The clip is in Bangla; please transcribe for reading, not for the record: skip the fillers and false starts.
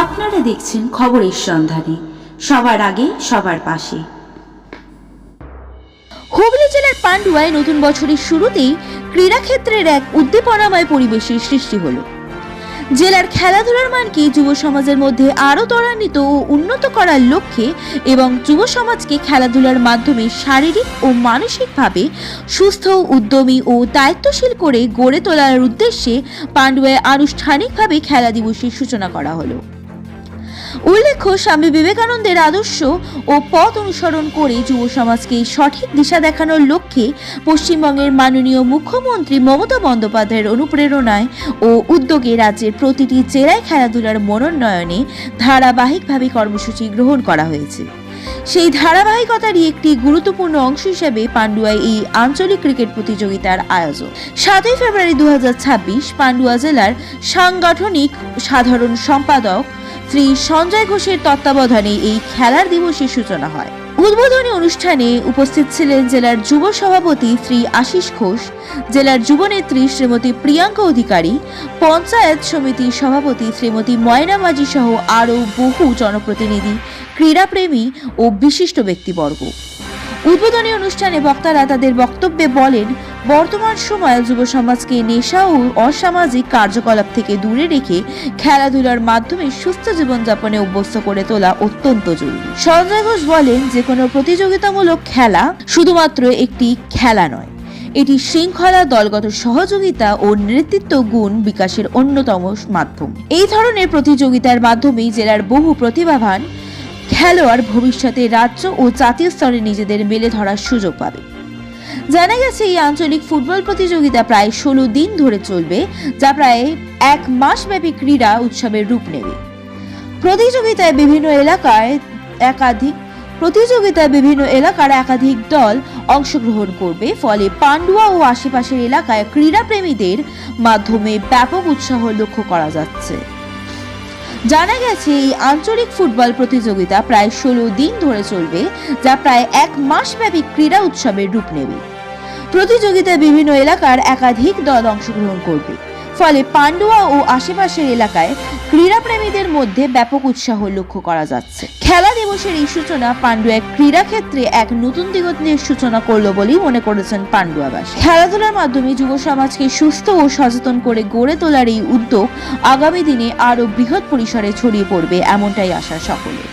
আপনারা দেখছেন খবরের সন্ধানে, সবার আগে সবার পাশে। হুগলি জেলার পান্ডুয়ায় নতুন বছরের শুরুতেই ক্রীড়াক্ষেত্রের এক উদ্দীপনাময় পরিবেশের সৃষ্টি হলো। জেলার খেলাধুলার মানকে যুব সমাজের মধ্যে আরও ত্বরান্বিত ও উন্নত করার লক্ষ্যে এবং যুব সমাজকে খেলাধুলার মাধ্যমে শারীরিক ও মানসিকভাবে সুস্থ, উদ্যমী ও দায়িত্বশীল করে গড়ে তোলার উদ্দেশ্যে পান্ডুয়ায় আনুষ্ঠানিকভাবে খেলা দিবসের সূচনা করা হলো। উল্লেখ্য, স্বামী বিবেকানন্দের আদর্শ ও পথ অনুসরণ করে যুব সমাজকে সঠিক দিশা দেখানোর লক্ষ্যে পশ্চিমবঙ্গের মাননীয় মুখ্যমন্ত্রী মমতা বন্দ্যোপাধ্যায়ের অনুপ্রেরণায় ও উদ্যোগে রাজ্যের প্রতিটি জেলায় খেলাধুলার মনোন্নয়নে ধারাবাহিকভাবে কর্মসূচি গ্রহণ করা হয়েছে। সেই ধারাবাহিকতারই একটি গুরুত্বপূর্ণ অংশ হিসেবে পান্ডুয়ায় এই আঞ্চলিক ক্রিকেট প্রতিযোগিতার আয়োজন। 7 ফেব্রুয়ারি 2026 পান্ডুয়া জেলার সাংগঠনিক সাধারণ সম্পাদক শ্রী সঞ্জয় ঘোষের তত্ত্বাবধানে এই খেলার দিবসের সূচনা হয়। উদ্বোধনী অনুষ্ঠানে উপস্থিত ছিলেন জেলার যুব সভাপতি শ্রী আশিস ঘোষ, জেলার যুবনেত্রী শ্রীমতী প্রিয়াঙ্কা অধিকারী, পঞ্চায়েত সমিতির সভাপতি শ্রীমতী ময়না মাঝি সহ আরও বহু জনপ্রতিনিধি, ক্রীড়াপ্রেমী ও বিশিষ্ট ব্যক্তিবর্গ। উদ্বোধনী অনুষ্ঠানে বক্তারা তাদের বক্তব্যে বলেন, বর্তমান সময়ে যুব সমাজকে নেশা ও অসামাজিক কার্যকলাপ থেকে দূরে রেখে খেলাধুলার মাধ্যমে সুস্থ জীবনযাপনে অভ্যস্ত করে তোলা অত্যন্ত জরুরি। সঞ্জয় ঘোষ বলেন, যে কোনো প্রতিযোগিতামূলক খেলা শুধুমাত্র একটি খেলা নয়, এটি শৃঙ্খলা, দলগত সহযোগিতা ও নেতৃত্ব গুণ বিকাশের অন্যতম মাধ্যম। এই ধরনের প্রতিযোগিতার মাধ্যমেই জেলার বহু প্রতিভাবান খেলোয়াড় ভবিষ্যতে রাজ্য ও জাতীয় স্তরে নিজেদের মেলে ধরার সুযোগ পাবে। জানা গেছে, এই আঞ্চলিক ফুটবল প্রতিযোগিতা প্রায় 16 দিন ধরে চলবে, যা প্রায় 1 মাস ব্যাপী ক্রীড়া উৎসবের রূপ নেবে। প্রতিযোগিতায় বিভিন্ন এলাকার একাধিক দল অংশগ্রহণ করবে, ফলে পান্ডুয়া ও আশেপাশের এলাকায় ক্রীড়াপ্রেমীদের মাধ্যমে ব্যাপক উৎসাহ লক্ষ্য করা যাচ্ছে। জানা গেছে, এই আঞ্চলিক ফুটবল প্রতিযোগিতা প্রায় 16 দিন ধরে চলবে, যা প্রায় 1 মাস ব্যাপী ক্রীড়া উৎসবের রূপ নেবে। প্রতিযোগিতায় বিভিন্ন এলাকার একাধিক দল অংশগ্রহণ করবে, ফলে পান্ডুয়া ও আশেপাশের এলাকায় ক্রীড়াপ্রেমীদের মধ্যে ব্যাপক উৎসাহ লক্ষ্য করা যাচ্ছে। খেলা দিবসের এই সূচনা পান্ডুয়ায় ক্রীড়া ক্ষেত্রে এক নতুন দিগন্তের সূচনা করলো বলেই মনে করেছেন পান্ডুয়াবাসী। খেলাধুলার মাধ্যমে যুব সমাজকে সুস্থ ও সচেতন করে গড়ে তোলার এই উদ্যোগ আগামী দিনে আরো বৃহৎ পরিসরে ছড়িয়ে পড়বে, এমনটাই আশা সকলের।